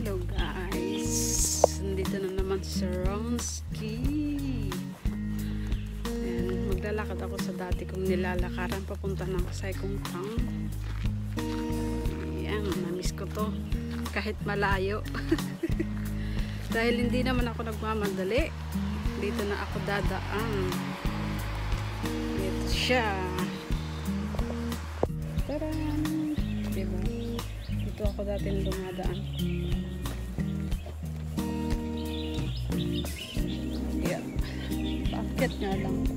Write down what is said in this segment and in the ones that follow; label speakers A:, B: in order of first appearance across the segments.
A: Hello guys, nandito na naman si Ronski. And maglalakad ako sa dati kong nilalakaran papunta ng Sai Kung Tang. Ayan, namiss ko to kahit malayo. Dahil hindi naman ako nagmamadali, dito na ako dadaan. Ito siya. Taran! Diba? Dito ako dati dumadaan. Yeah. Bakit nga lang?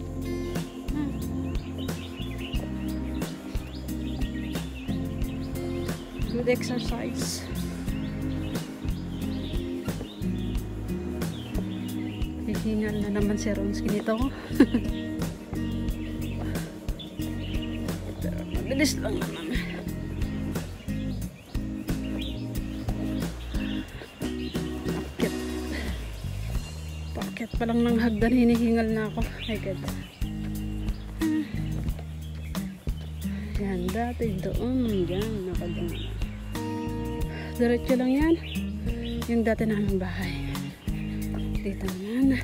A: Good exercise. Hihingal na naman si Ronski nito. Mabilis lang naman. Bakit pa lang ng hagdan hinihingal na ako. My God. Yan, dati doon. Yan, nakadaan. Diretso lang yan. Yung dati naming bahay. Dito naman.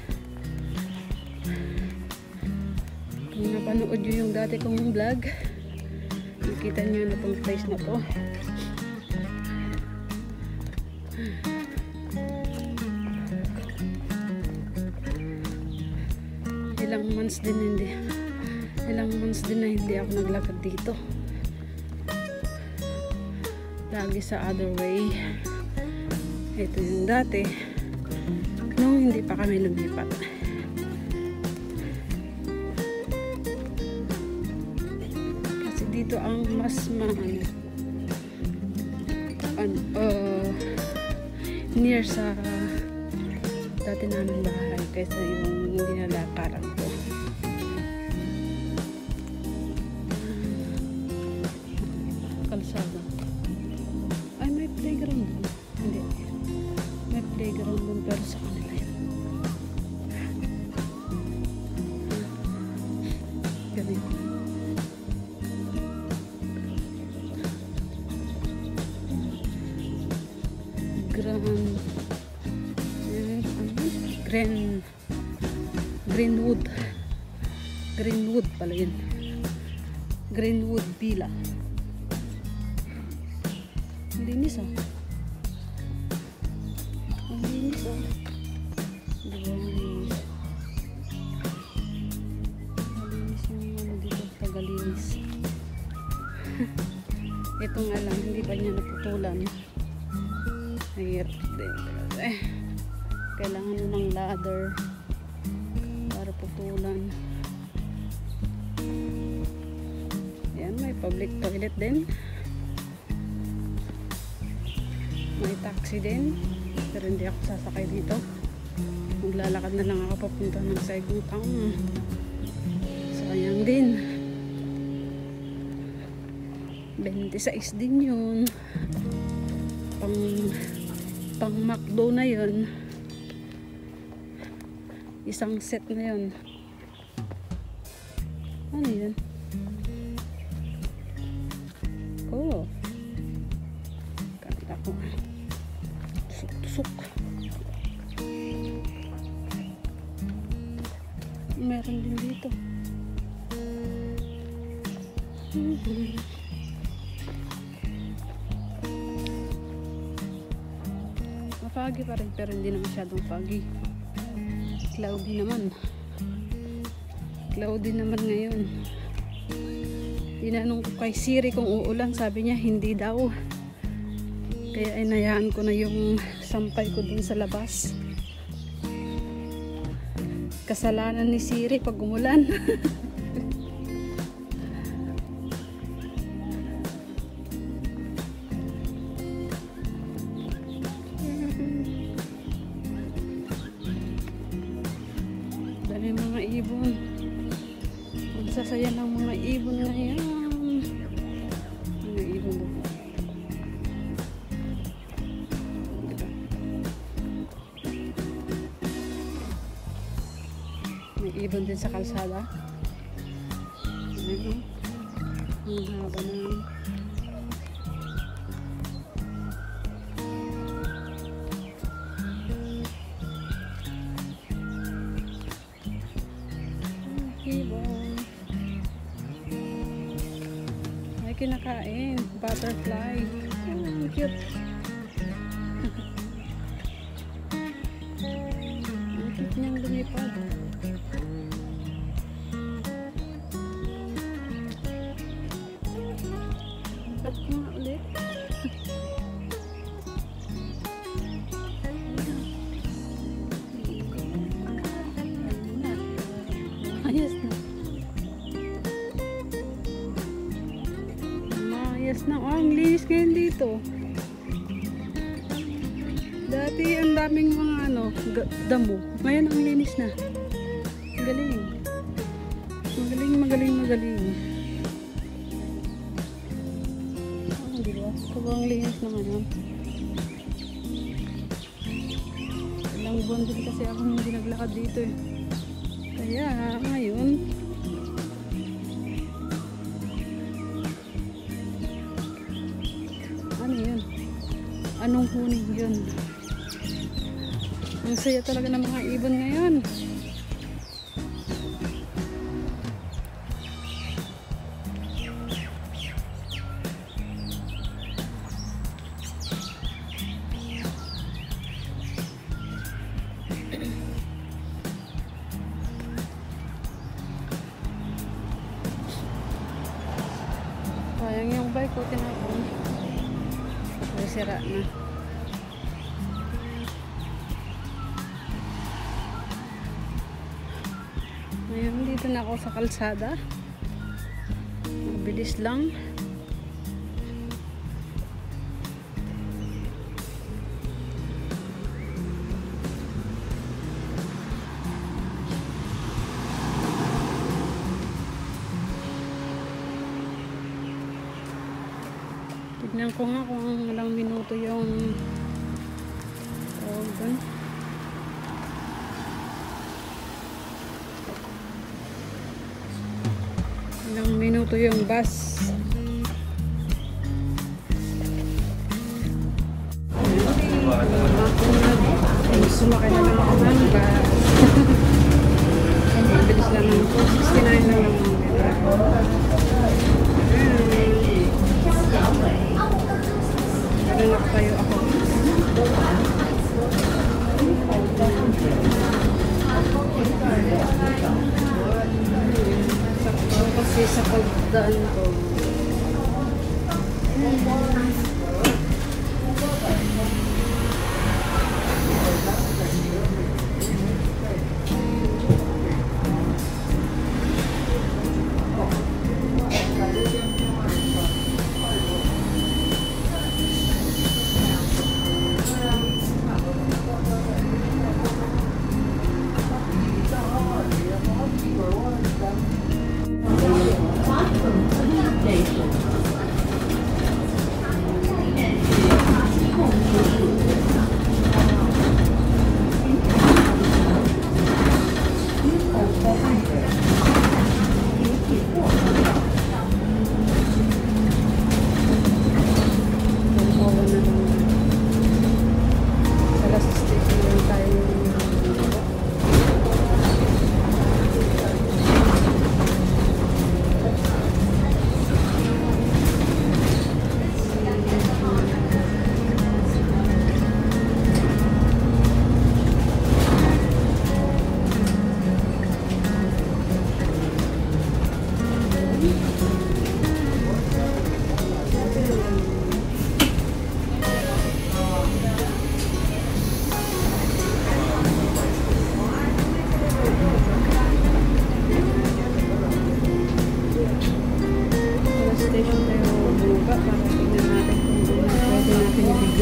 A: Kung napanood nyo yung dati kong vlog, nakita nyo na itong place na to. Ilang months din na hindi ako naglakad dito. Lagi sa other way. Ito yung dati nung hindi pa kami lumipat. Kasi dito ang mas near sa dati namin bahay kaysa yung hindi nalakaran ko. Kalsada. Ay, may playground doon. Hindi. May playground doon pero sa kanila yun. Ganito. Greenwood pala yun. Greenwood Villa. Ang linis ah. Ang linis ah. Diba ang linis? Malinis yung ano dito. Tagalinis. Ito nga lang, hindi pa niya naputulan. Mahirap din talaga eh. Kailangan ng ladder para putulan. Ayan, may public toilet din. May taxi din. Pero hindi ako sasakay dito. Maglalakad na lang ako papunta ng Sai Kung Tang. Sayang din. 26 din yun. Pang McDo na yun. Isang set na yun. Ano yun? Oh. Kanta ko. Tusok-tusok. Meron din dito. Mapagi pa rin pero hindi na masyadong foggy. Cloudy naman ngayon. Tinanong ko kay Siri kung uulan, sabi niya hindi daw, kaya inayaan ko na yung sampay ko dun sa labas. Kasalanan ni Siri pag umulan. Mga ibon, magsasaya ng mga ibon ngayon. Mga ibon doon. May ibon din sa kalsada. Ayun, ang haba na. Ibon. Ay, kinakain. Butterfly. Oh, cute. Ang cute niyang lumipad. Ba't ko nga ulit? Ayos na. Ayos na. Oh, ang linis ngayon dito. Dati ang daming mga damo. Ngayon ang linis na. Magaling. Magaling. Oh, diba? Sobrang linis na ngayon. Ilang buwan din kasi ako hindi naglakad dito eh. Kaya ngayon ano yun? Anong huning yun? Ang saya talaga ng mga ibon ngayon. Sayang yung bike ko, tinapon. Ay, sira na. Ngayon, dito na ako sa kalsada. Mabilis lang. Tignan ko nga kung ilang minuto yung doon. Ilang minuto yung bus. Sumakay na lang ako ng bus. Mabilis lang naman po. 69 na lang ang meron tayo ako. Sakto kasi sa pagdaan ko.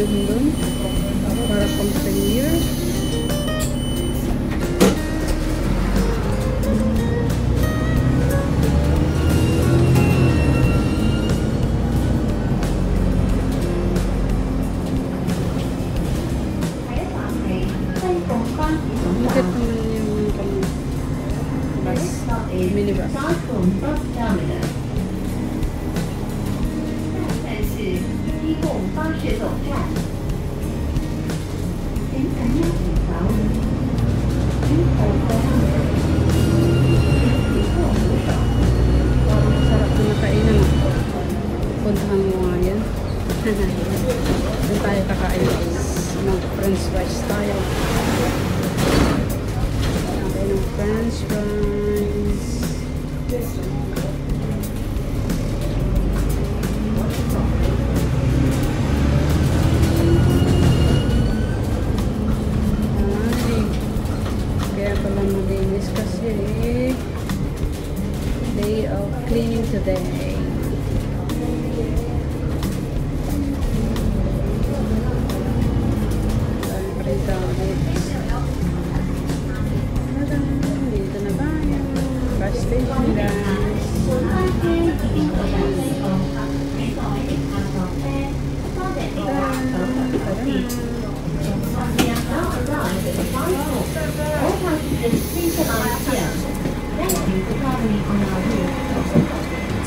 A: Doon para pang senior. Bakit naman yung bus? Minibus.
B: 公巴士总站，请乘客条，与口头
A: French fries. Kaya pala malinis kasi day of cleaning today. Dito na tayo. Bus station guys.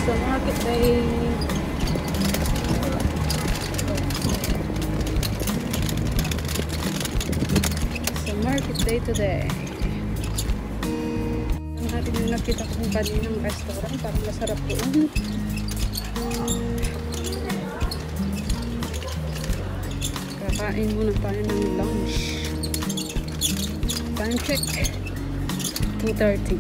A: So market day. So market day today. Ang natin yung nakita kong kaninang restaurant, parang masarap doon. Kakain muna tayo ng lunch. Time check 2:30.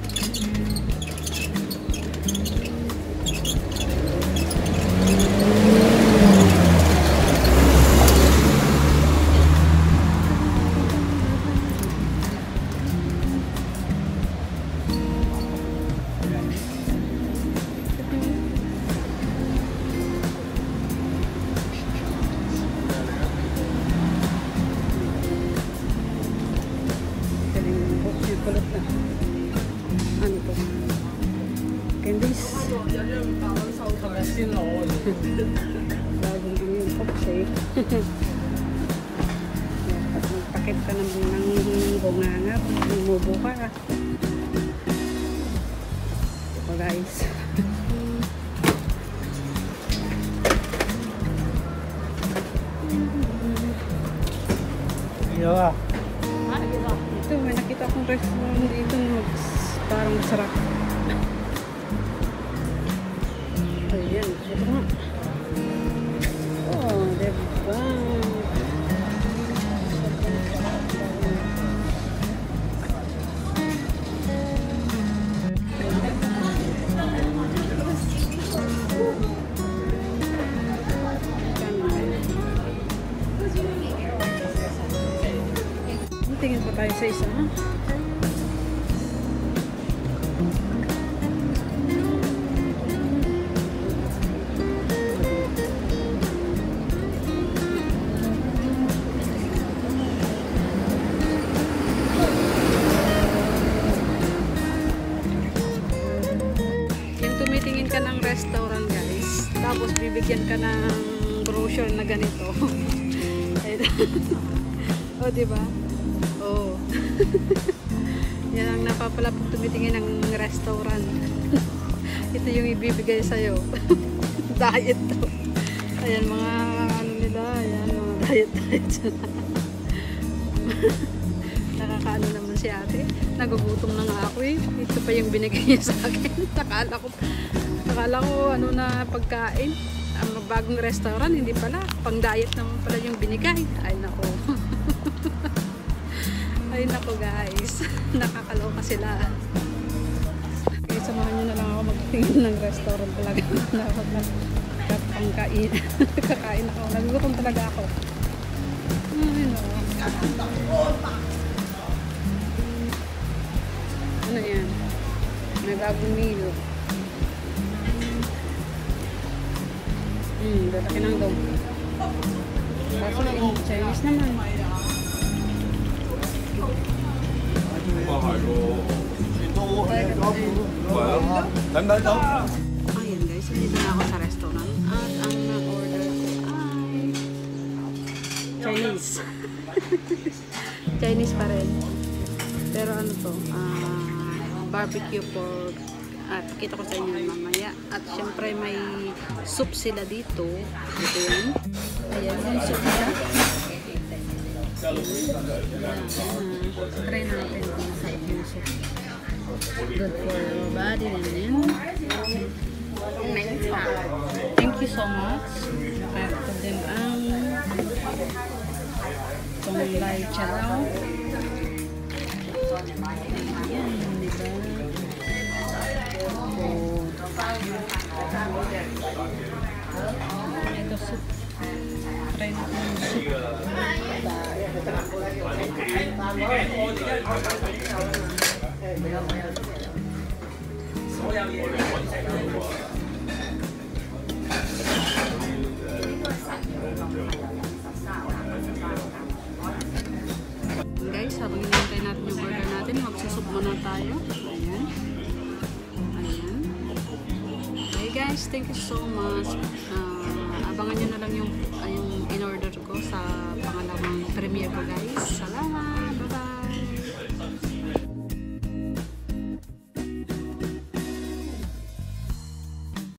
A: Kulot na. Ano to? Candies. Bagong ano yung pops eh. At magpakit ka ng bunganga. Bumubo ka. Ito guys.
C: Iya.
A: Ito, may nakita akong restaurant dito na parang masarap. Ayan, ito nga. Oh, diba? Tingin pa tayo sa isa. Yung tumitingin ka ng restaurant guys, tapos bibigyan ka ng brochure na ganito. O, diba? Oo. Yan ang napapala pag tumitingin ng restaurant. Ito yung ibibigay sa'yo. Diet to. Ayan, mga ano nila. Ayan, mga diet. Nakakaano naman si ate. Nagugutom na nga ako eh. Ito pa yung binigay niya sa akin. Akala ko ano na pagkain. Ang bagong restaurant, hindi pala. Pang diet naman pala yung binigay. Ay nako. Ay nako guys, nakakaloka sila. Okay, samahan nyo na lang ako magtingin ng restaurant talaga. Kakain ako. Nagugutom talaga ako. Ay no. Ano yan? May bagong meal. Lalaki ng dog. Kaso yung Chinese naman. Ayan guys, dito na ako sa restaurant at ang na-order ko ay Chinese. Chinese pa rin. Pero ano to, barbecue pork. At pakita ko sa inyo mamaya. At syempre may soup sila dito. Ito yan. Ayan, yung soup nila. Try natin kung masarap yung soup. Good for your body and then thank you so much. At then ang itong lai chow. Ayan. Ito soup. Try natin yung soup. Guys, habang hinihintay natin yung order natin, magsusub muna tayo. Ayan. Ayan. Okay guys, thank you so much. Abangan nyo na lang yung in-order ko sa